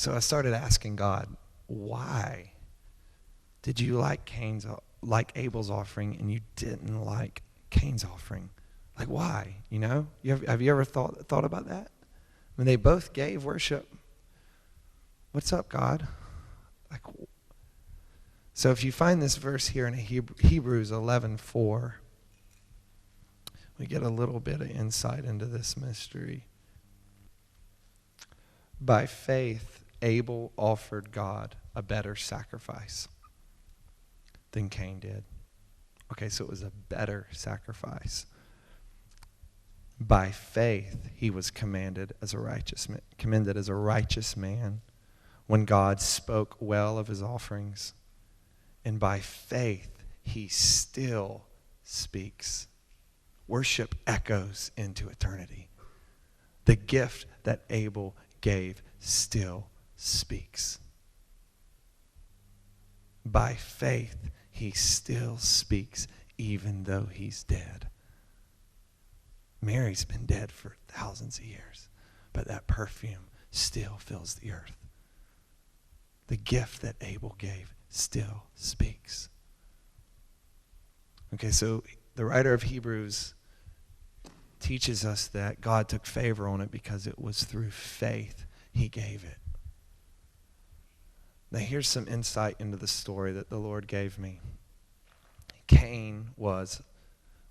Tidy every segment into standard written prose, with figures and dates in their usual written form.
So I started asking God, why did you like Abel's offering and you didn't like Cain's offering? Like, why? You know? Have you ever thought about that? When they both gave worship, what's up, God? Like, so if you find this verse here in Hebrews 11:4, we get a little bit of insight into this mystery. By faith, Abel offered God a better sacrifice than Cain did. Okay, so it was a better sacrifice. By faith, he was commended as a righteous man when God spoke well of his offerings. And by faith, he still speaks. Worship echoes into eternity. The gift that Abel gave still speaks. By faith, he still speaks even though he's dead. Mary's been dead for thousands of years, but that perfume still fills the earth. The gift that Abel gave still speaks. Okay, so the writer of Hebrews teaches us that God took favor on it because it was through faith he gave it. Now here's some insight into the story that the Lord gave me. Cain was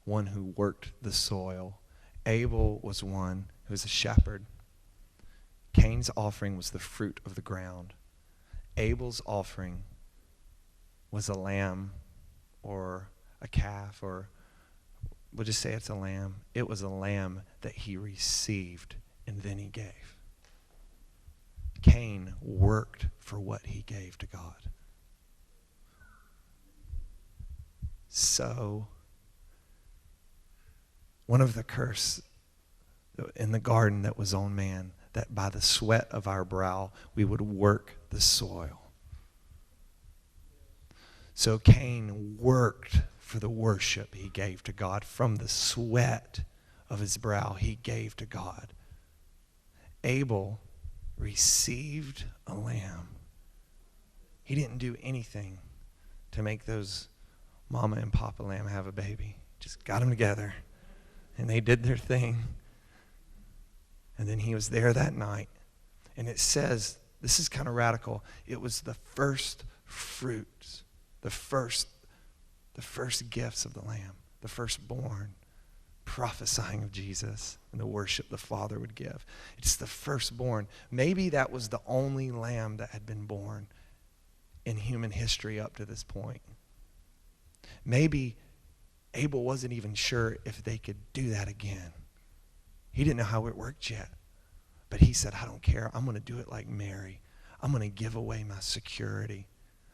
one who worked the soil. Abel was one who was a shepherd. Cain's offering was the fruit of the ground. Abel's offering was a lamb or a calf, or we'll just say it's a lamb. It was a lamb that he received and then he gave. Cain worked for what he gave to God. So, one of the curse in the garden that was on man, that by the sweat of our brow we would work the soil. So Cain worked for the worship he gave to God. From the sweat of his brow he gave to God. Abel received a lamb. He didn't do anything to make those mama and papa lamb have a baby. Just got them together and they did their thing. And then he was there that night. And it says, this is kind of radical, it was the first fruits, the first gifts of the lamb, the firstborn, prophesying of Jesus and the worship the Father would give. It's the firstborn. Maybe that was the only lamb that had been born in human history up to this point. Maybe Abel wasn't even sure if they could do that again. He didn't know how it worked yet. But he said, I don't care. I'm going to do it like Mary. I'm going to give away my security.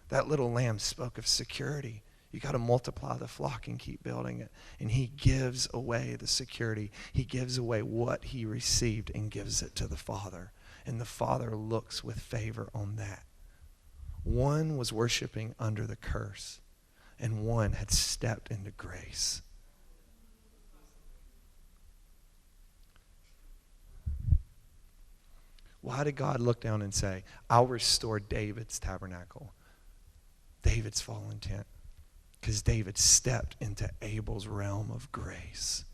That little lamb spoke of security. You got to multiply the flock and keep building it. And he gives away the security. He gives away what he received and gives it to the Father. And the Father looks with favor on that. One was worshiping under the curse, and one had stepped into grace. Why did God look down and say, I'll restore David's tabernacle, David's fallen tent? Because David stepped into Abel's realm of grace.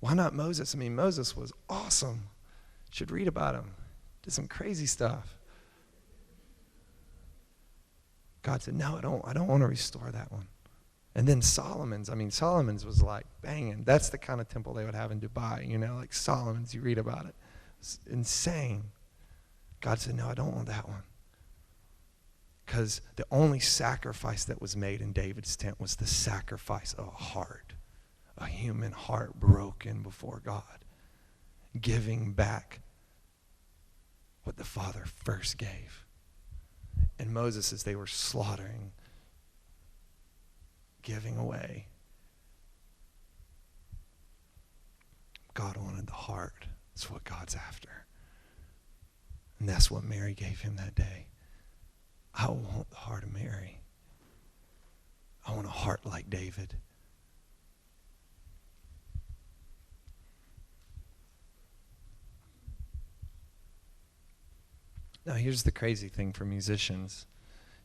Why not Moses? I mean, Moses was awesome. You should read about him. Did some crazy stuff. God said, no, I don't want to restore that one. And then Solomon's was like banging. That's the kind of temple they would have in Dubai, like Solomon's, you read about it. It's insane. God said, no, I don't want that one. Because the only sacrifice that was made in David's tent was the sacrifice of a heart, a human heart broken before God, giving back what the Father first gave. And Moses, as they were slaughtering, giving away, God wanted the heart. That's what God's after. And that's what Mary gave him that day. I want the heart of Mary. I want a heart like David. Now, here's the crazy thing for musicians,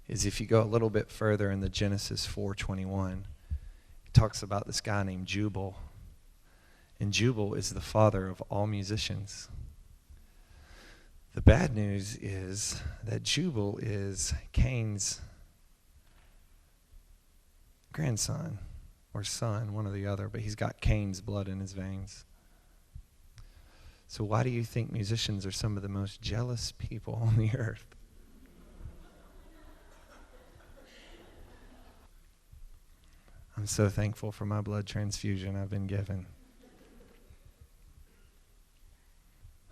is if you go a little bit further in the Genesis 4:21, it talks about this guy named Jubal. And Jubal is the father of all musicians. The bad news is that Jubal is Cain's grandson or son, one or the other, but he's got Cain's blood in his veins. So why do you think musicians are some of the most jealous people on the earth? I'm so thankful for my blood transfusion I've been given.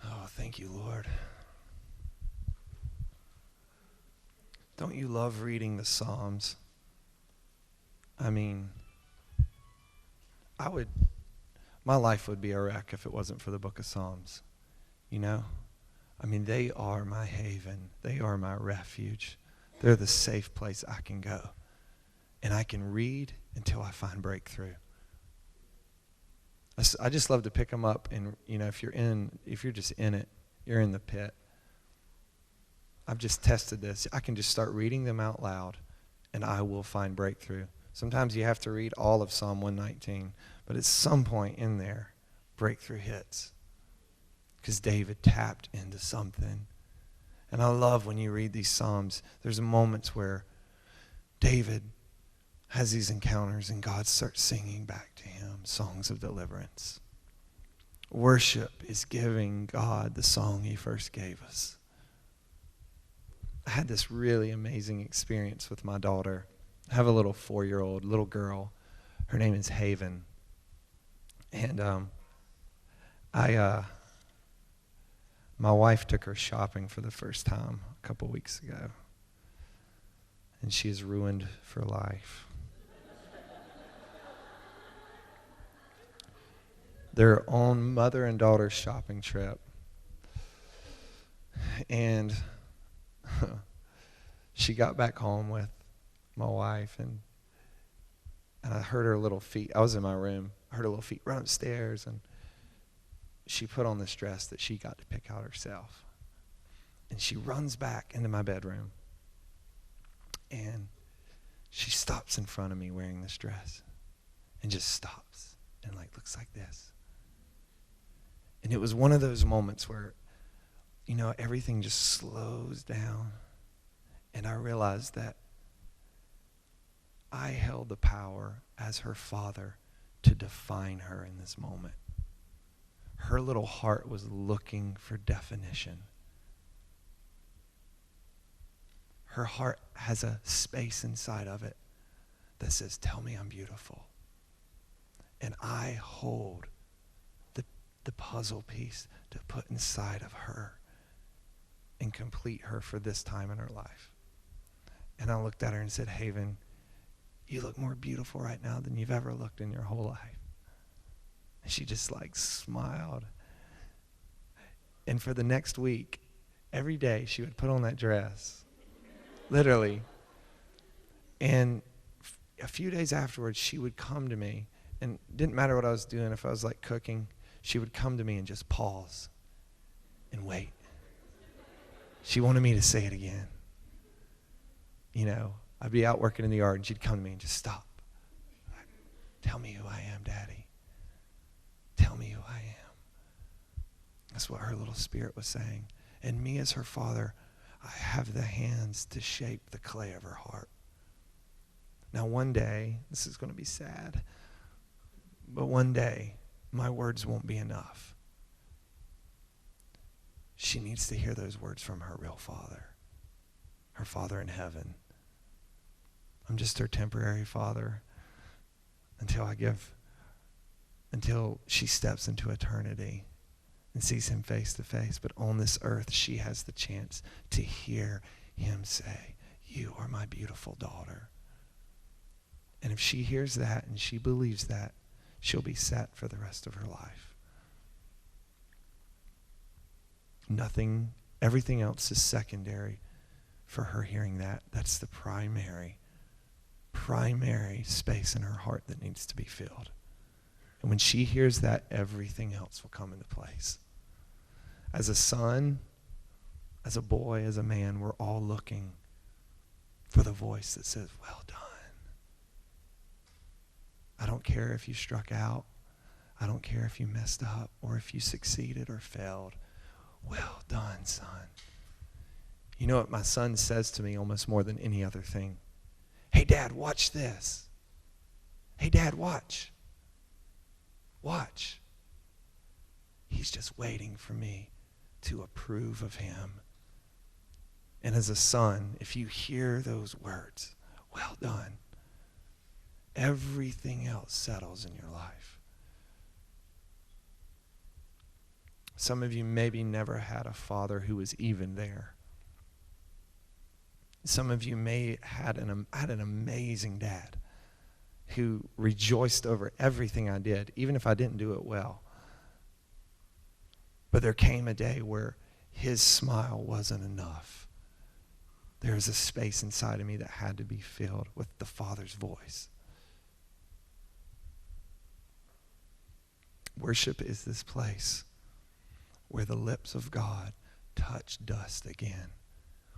Oh, thank you, Lord. Don't you love reading the Psalms? I mean, my life would be a wreck if it wasn't for the book of Psalms. You know? I mean, they are my haven. They are my refuge. They're the safe place I can go. And I can read until I find breakthrough. I just love to pick them up, and if you're just in it, you're in the pit. I've just tested this. I can just start reading them out loud, and I will find breakthrough. Sometimes you have to read all of Psalm 119, but at some point in there, breakthrough hits. Because David tapped into something. And I love when you read these Psalms, there's moments where David has these encounters and God starts singing back to him songs of deliverance. Worship is giving God the song he first gave us. I had this really amazing experience with my daughter. I have a little 4-year-old little girl. Her name is Haven. And my wife took her shopping for the first time a couple weeks ago. And she is ruined for life. Their own mother and daughter shopping trip. And she got back home with my wife, and I heard her little feet. I was in my room. I heard her little feet run upstairs, and she put on this dress that she got to pick out herself. And she runs back into my bedroom, and she stops in front of me wearing this dress, and just stops and looks like this. And it was one of those moments where, everything just slows down. And I realized that I held the power as her father to define her in this moment. Her little heart was looking for definition. Her heart has a space inside of it that says, tell me I'm beautiful. And I hold the puzzle piece to put inside of her and complete her for this time in her life. And I looked at her and said, Haven, you look more beautiful right now than you've ever looked in your whole life. And she just smiled. And for the next week, every day she would put on that dress. Literally. And a few days afterwards, she would come to me, and it didn't matter what I was doing. If I was cooking, she would come to me and just pause and wait. She wanted me to say it again. I'd be out working in the yard, and she'd come to me and just stop. Tell me who I am, Daddy. Tell me who I am. That's what her little spirit was saying. And me as her father, I have the hands to shape the clay of her heart. Now one day, this is going to be sad, but one day, my words won't be enough. She needs to hear those words from her real father, her Father in heaven. I'm just her temporary father until she steps into eternity and sees him face to face. But on this earth, she has the chance to hear him say, you are my beautiful daughter. And if she hears that and she believes that, she'll be set for the rest of her life. Everything else is secondary for her hearing that. That's the primary space in her heart that needs to be filled. And when she hears that, everything else will come into place. As a son, as a boy, as a man, we're all looking for the voice that says, well done. I don't care if you struck out. I don't care if you messed up or if you succeeded or failed. Well done, son. You know what my son says to me almost more than any other thing? Hey, Dad, watch this. Hey, Dad, watch. Watch. He's just waiting for me to approve of him. And as a son, if you hear those words, well done, everything else settles in your life. Some of you maybe never had a father who was even there. Some of you may had an amazing dad who rejoiced over everything I did, even if I didn't do it well. But there came a day where his smile wasn't enough. There was a space inside of me that had to be filled with the Father's voice. Worship is this place where the lips of God touch dust again.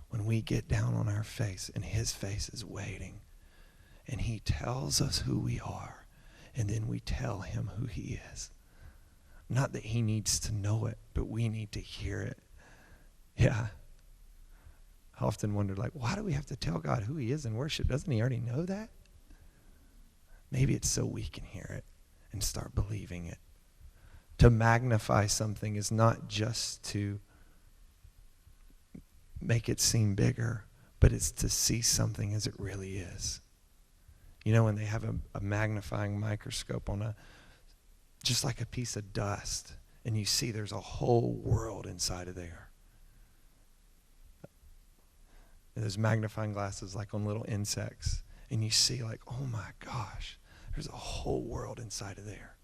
When we get down on our face and his face is waiting and he tells us who we are and then we tell him who he is. Not that he needs to know it, but we need to hear it. Yeah. I often wonder, why do we have to tell God who he is in worship? Doesn't he already know that? Maybe it's so we can hear it and start believing it. To magnify something is not just to make it seem bigger, but it's to see something as it really is. You know, when they have a magnifying microscope on just like a piece of dust, and you see there's a whole world inside of there. And there's magnifying glasses like on little insects, and you see oh my gosh, there's a whole world inside of there.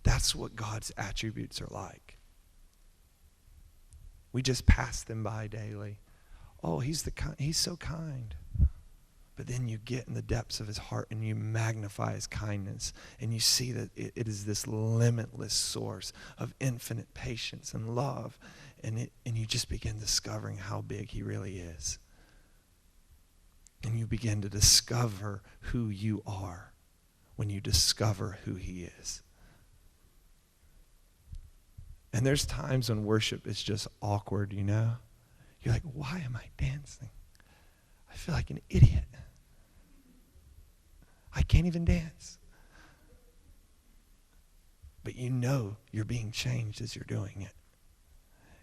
That's what God's attributes are like. We just pass them by daily. Oh, he's so kind. But then you get in the depths of his heart and you magnify his kindness, and you see that it is this limitless source of infinite patience and love, and you just begin discovering how big he really is. And you begin to discover who you are when you discover who he is. And there's times when worship is just awkward, you know? You're like, why am I dancing? I feel like an idiot. I can't even dance. But you know you're being changed as you're doing it.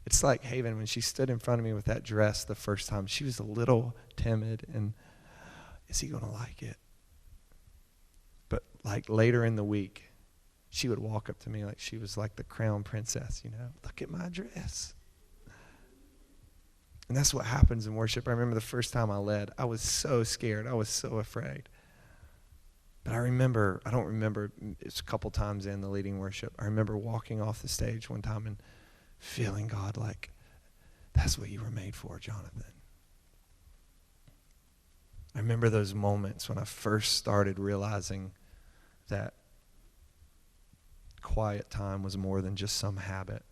It's like Haven, when she stood in front of me with that dress the first time, she was a little timid and, is he going to like it? But later in the week, she would walk up to me like she was like the crown princess, you know. Look at my dress. And that's what happens in worship. I remember the first time I led, I was so scared. I was so afraid. But I don't remember, it's a couple times in the leading worship. I remember walking off the stage one time and feeling God like, that's what you were made for, Jonathan. I remember those moments when I first started realizing that quiet time was more than just some habit,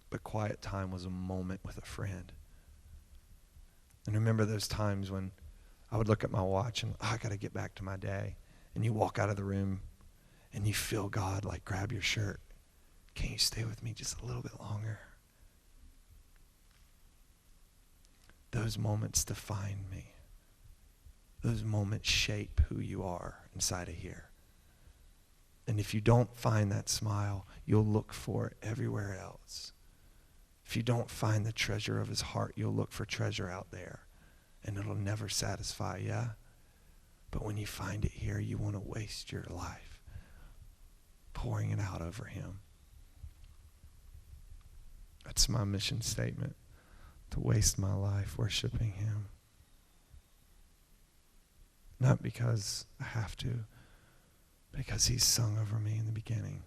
but quiet time was a moment with a friend. And I remember those times when I would look at my watch and, I got to get back to my day. And you walk out of the room and you feel God grab your shirt. Can you stay with me just a little bit longer? Those moments define me. Those moments shape who you are inside of here. And if you don't find that smile, you'll look for it everywhere else. If you don't find the treasure of his heart, you'll look for treasure out there. And it'll never satisfy, yeah? But when you find it here, you want to waste your life pouring it out over him. That's my mission statement, to waste my life worshiping him. Not because I have to, because he's sung over me in the beginning.